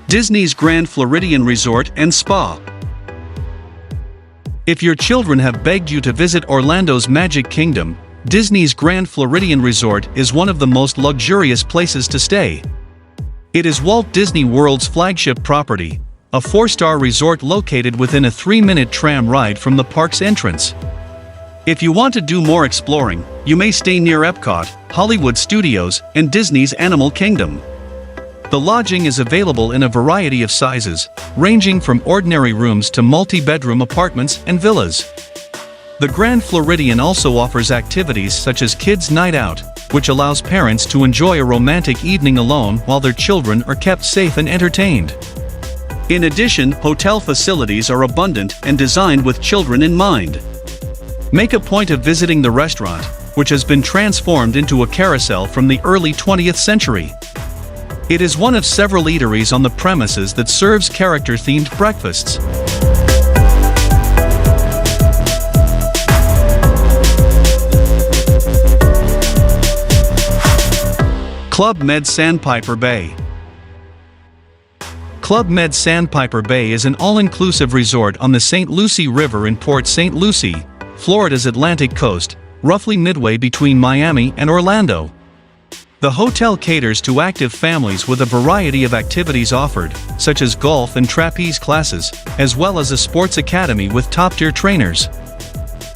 Disney's Grand Floridian Resort and Spa. If your children have begged you to visit Orlando's Magic Kingdom, Disney's Grand Floridian Resort is one of the most luxurious places to stay. It is Walt Disney World's flagship property, a 4-star resort located within a 3-minute tram ride from the park's entrance. If you want to do more exploring, you may stay near Epcot, Hollywood Studios, and Disney's Animal Kingdom. The lodging is available in a variety of sizes, ranging from ordinary rooms to multi-bedroom apartments and villas. The Grand Floridian also offers activities such as Kids' Night Out, which allows parents to enjoy a romantic evening alone while their children are kept safe and entertained. In addition, hotel facilities are abundant and designed with children in mind. Make a point of visiting the restaurant, which has been transformed into a carousel from the early 20th century. It is one of several eateries on the premises that serves character-themed breakfasts. Club Med Sandpiper Bay. Club Med Sandpiper Bay is an all-inclusive resort on the St. Lucie River in Port St. Lucie, Florida's Atlantic coast, roughly midway between Miami and Orlando. The hotel caters to active families with a variety of activities offered, such as golf and trapeze classes, as well as a sports academy with top-tier trainers.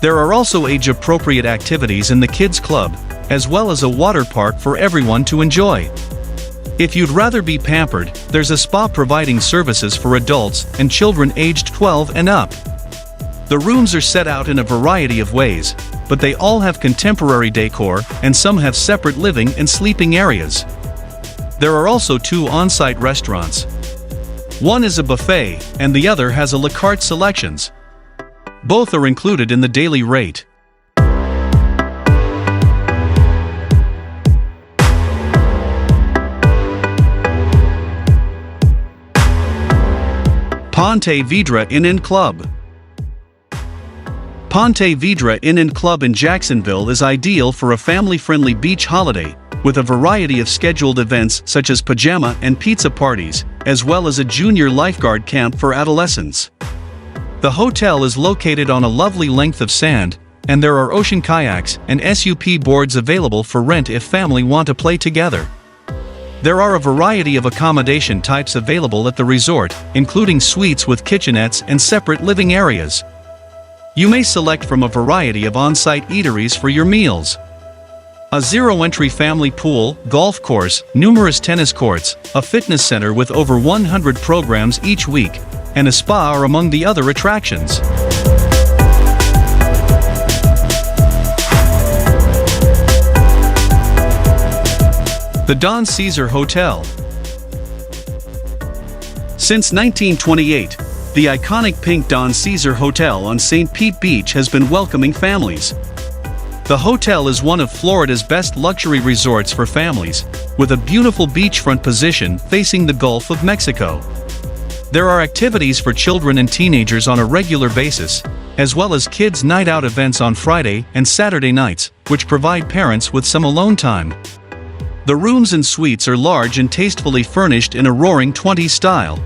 There are also age-appropriate activities in the kids' club, as well as a water park for everyone to enjoy. If you'd rather be pampered, there's a spa providing services for adults and children aged 12 and up. The rooms are set out in a variety of ways, but they all have contemporary decor, and some have separate living and sleeping areas. There are also 2 on-site restaurants. One is a buffet, and the other has a la carte selections. Both are included in the daily rate. Ponte Vedra Inn and Club. Ponte Vedra Inn and Club in Jacksonville is ideal for a family-friendly beach holiday, with a variety of scheduled events such as pajama and pizza parties, as well as a junior lifeguard camp for adolescents. The hotel is located on a lovely length of sand, and there are ocean kayaks and SUP boards available for rent if family want to play together. There are a variety of accommodation types available at the resort, including suites with kitchenettes and separate living areas. You may select from a variety of on-site eateries for your meals. A zero-entry family pool, golf course, numerous tennis courts, a fitness center with over 100 programs each week, and a spa are among the other attractions. The Don Cesar Hotel. Since 1928, the iconic pink Don Cesar Hotel on St. Pete Beach has been welcoming families. The hotel is one of Florida's best luxury resorts for families, with a beautiful beachfront position facing the Gulf of Mexico. There are activities for children and teenagers on a regular basis, as well as kids' night out events on Friday and Saturday nights, which provide parents with some alone time. The rooms and suites are large and tastefully furnished in a roaring 20s style.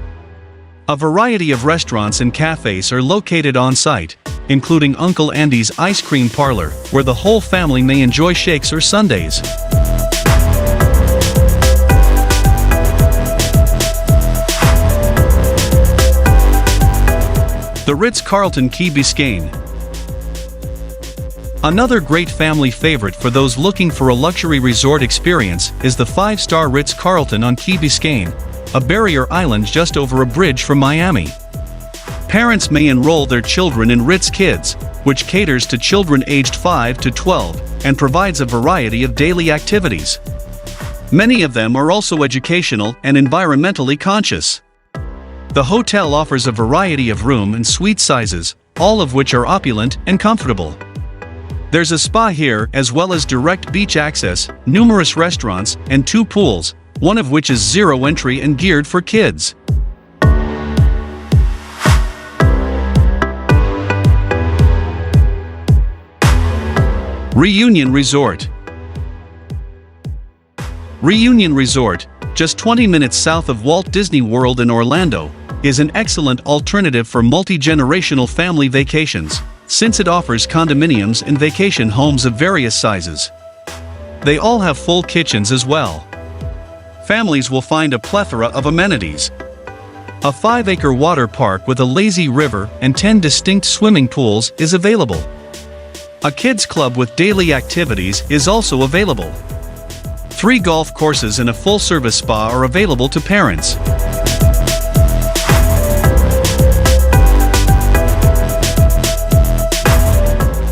A variety of restaurants and cafes are located on site, including Uncle Andy's Ice Cream Parlor, where the whole family may enjoy shakes or sundaes. The Ritz-Carlton Key Biscayne. Another great family favorite for those looking for a luxury resort experience is the 5-star Ritz-Carlton on Key Biscayne, a barrier island just over a bridge from Miami. Parents may enroll their children in Ritz Kids, which caters to children aged 5 to 12 and provides a variety of daily activities. Many of them are also educational and environmentally conscious. The hotel offers a variety of room and suite sizes, all of which are opulent and comfortable. There's a spa here as well as direct beach access, numerous restaurants, and 2 pools, one of which is zero entry and geared for kids. Reunion Resort. Reunion Resort, just 20 minutes south of Walt Disney World in Orlando, is an excellent alternative for multi-generational family vacations, since it offers condominiums and vacation homes of various sizes. They all have full kitchens as well. Families will find a plethora of amenities. A 5-acre water park with a lazy river and 10 distinct swimming pools is available. A kids club with daily activities is also available. 3 golf courses and a full-service spa are available to parents.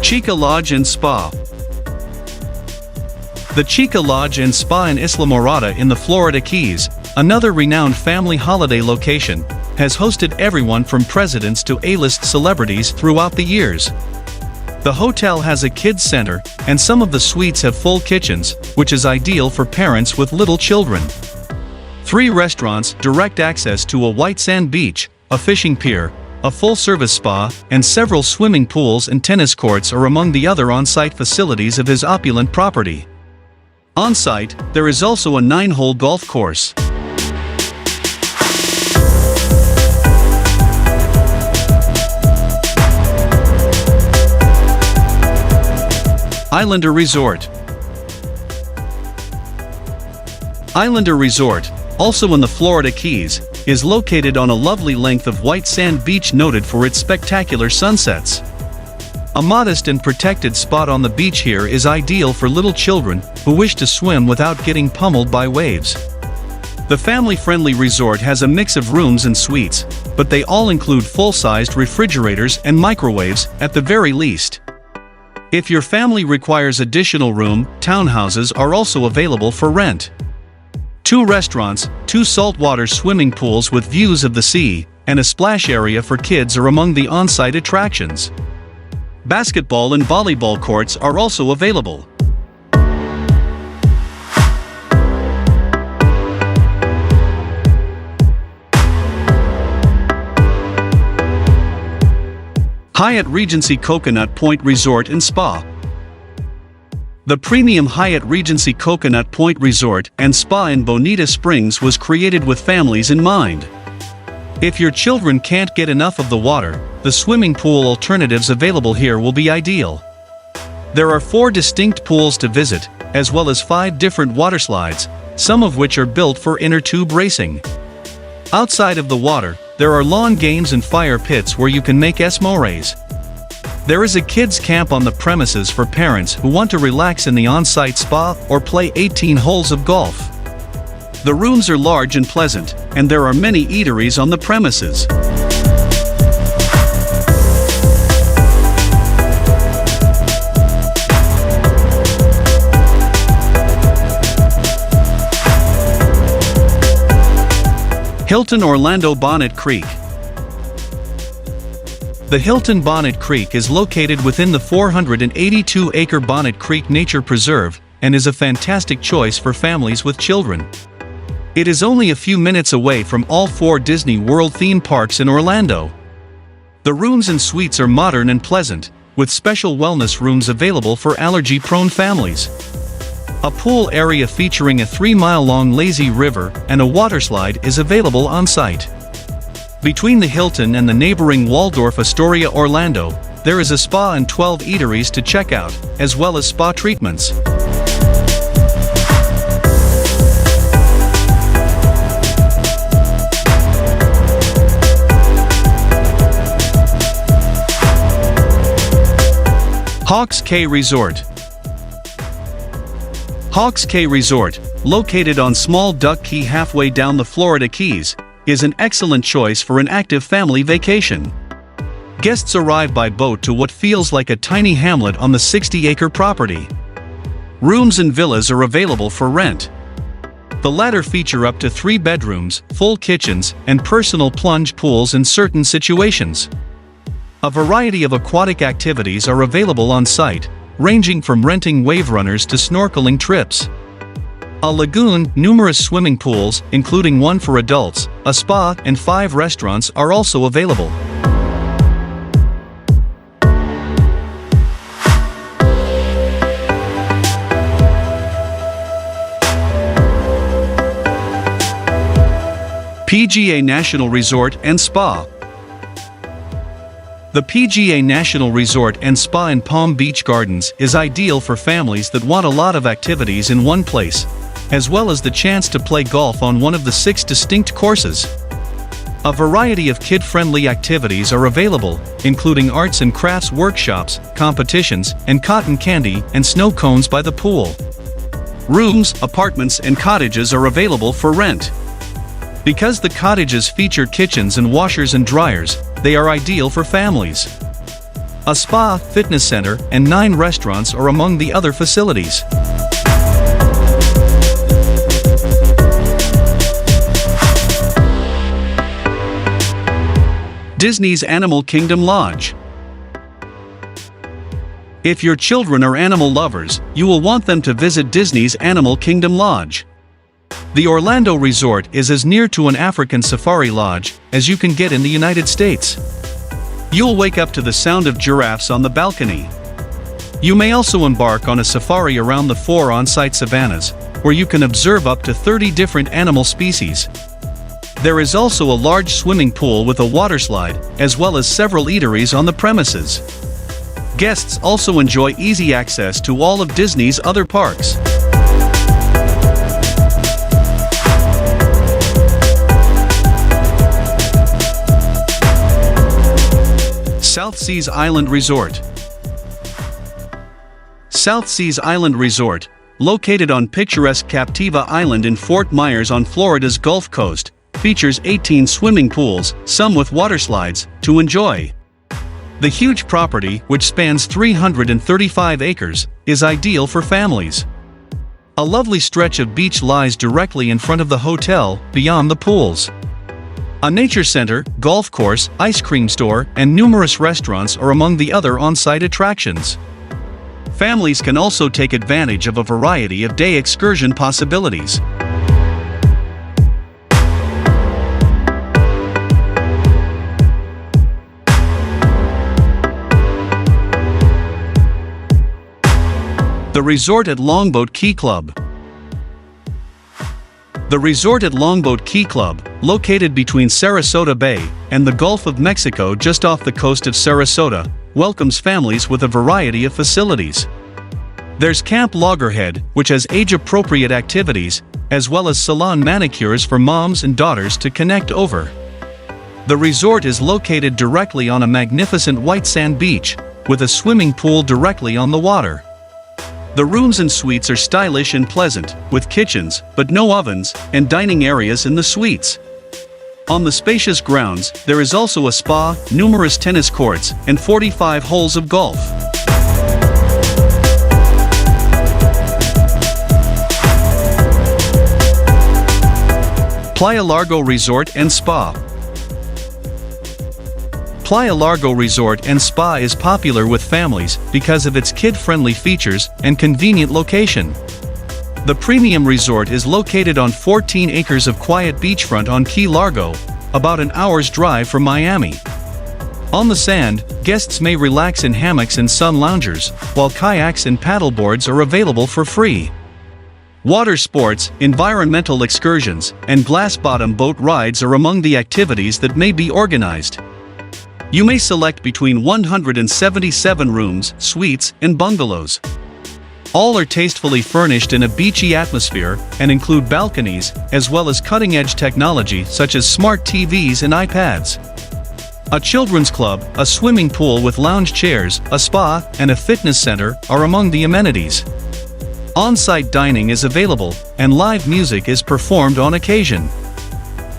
Chica Lodge and Spa. The Chica Lodge and Spa in Isla Morada in the Florida Keys, another renowned family holiday location, has hosted everyone from presidents to A-list celebrities throughout the years. The hotel has a kids center, and some of the suites have full kitchens, which is ideal for parents with little children. 3 restaurants, direct access to a white sand beach, a fishing pier, a full-service spa, and several swimming pools and tennis courts are among the other on-site facilities of his opulent property. On-site, there is also a 9-hole golf course. Islander Resort. Islander Resort, also in the Florida Keys, is located on a lovely length of white sand beach noted for its spectacular sunsets. A modest and protected spot on the beach here is ideal for little children who wish to swim without getting pummeled by waves. The family-friendly resort has a mix of rooms and suites, but they all include full-sized refrigerators and microwaves at the very least. If your family requires additional room, townhouses are also available for rent. 2 restaurants, 2 saltwater swimming pools with views of the sea, and a splash area for kids are among the on-site attractions. Basketball and volleyball courts are also available. Hyatt Regency Coconut Point Resort and Spa. The premium Hyatt Regency Coconut Point Resort and Spa in Bonita Springs was created with families in mind. If your children can't get enough of the water, the swimming pool alternatives available here will be ideal. There are 4 distinct pools to visit, as well as 5 different water slides, some of which are built for inner tube racing. Outside of the water, there are lawn games and fire pits where you can make s'mores. There is a kids camp on the premises for parents who want to relax in the on-site spa or play 18 holes of golf. The rooms are large and pleasant, and there are many eateries on the premises. Hilton Orlando Bonnet Creek. The Hilton Bonnet Creek is located within the 482-acre Bonnet Creek Nature Preserve and is a fantastic choice for families with children. It is only a few minutes away from all 4 Disney World theme parks in Orlando. The rooms and suites are modern and pleasant, with special wellness rooms available for allergy-prone families. A pool area featuring a 3-mile-long lazy river and a waterslide is available on-site. Between the Hilton and the neighboring Waldorf Astoria Orlando, there is a spa and 12 eateries to check out, as well as spa treatments. Hawks Cay Resort. Hawks Cay Resort, located on Small Duck Key halfway down the Florida Keys, is an excellent choice for an active family vacation. Guests arrive by boat to what feels like a tiny hamlet on the 60-acre property. Rooms and villas are available for rent. The latter feature up to 3 bedrooms, full kitchens, and personal plunge pools in certain situations. A variety of aquatic activities are available on site, ranging from renting wave runners to snorkeling trips. A lagoon, numerous swimming pools, including 1 for adults, a spa, and 5 restaurants are also available. PGA National Resort and Spa. The PGA National Resort and Spa in Palm Beach Gardens is ideal for families that want a lot of activities in one place, as well as the chance to play golf on one of the 6 distinct courses. A variety of kid-friendly activities are available, including arts and crafts workshops, competitions, and cotton candy and snow cones by the pool. Rooms, apartments, and cottages are available for rent. Because the cottages feature kitchens and washers and dryers, they are ideal for families. A spa, fitness center, and 9 restaurants are among the other facilities. Disney's Animal Kingdom Lodge. If your children are animal lovers, you will want them to visit Disney's Animal Kingdom Lodge. The Orlando resort is as near to an African safari lodge as you can get in the United States. You'll wake up to the sound of giraffes on the balcony. You may also embark on a safari around the 4 on-site savannas, where you can observe up to 30 different animal species. There is also a large swimming pool with a waterslide, as well as several eateries on the premises. Guests also enjoy easy access to all of Disney's other parks. South Seas Island Resort. South Seas Island Resort, located on picturesque Captiva Island in Fort Myers on Florida's Gulf Coast, features 18 swimming pools, some with waterslides, to enjoy. The huge property, which spans 335 acres, is ideal for families. A lovely stretch of beach lies directly in front of the hotel, beyond the pools. A nature center, golf course, ice cream store, and numerous restaurants are among the other on-site attractions. Families can also take advantage of a variety of day excursion possibilities. The Resort at Longboat Key Club. The Resort at Longboat Key Club, located between Sarasota Bay and the Gulf of Mexico just off the coast of Sarasota, welcomes families with a variety of facilities. There's Camp Loggerhead, which has age-appropriate activities, as well as salon manicures for moms and daughters to connect over. The resort is located directly on a magnificent white sand beach, with a swimming pool directly on the water. The rooms and suites are stylish and pleasant, with kitchens, but no ovens, and dining areas in the suites. On the spacious grounds, there is also a spa, numerous tennis courts, and 45 holes of golf. Playa Largo Resort and Spa. Playa Largo Resort and Spa is popular with families because of its kid-friendly features and convenient location. The premium resort is located on 14 acres of quiet beachfront on Key Largo, about an hour's drive from Miami. On the sand, guests may relax in hammocks and sun loungers, while kayaks and paddleboards are available for free. Water sports, environmental excursions, and glass-bottom boat rides are among the activities that may be organized. You may select between 177 rooms, suites, and bungalows. All are tastefully furnished in a beachy atmosphere and include balconies, as well as cutting-edge technology such as smart TVs and iPads. A children's club, a swimming pool with lounge chairs, a spa, and a fitness center are among the amenities. On-site dining is available, and live music is performed on occasion.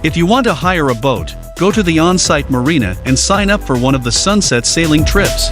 If you want to hire a boat, go to the on-site marina and sign up for one of the sunset sailing trips.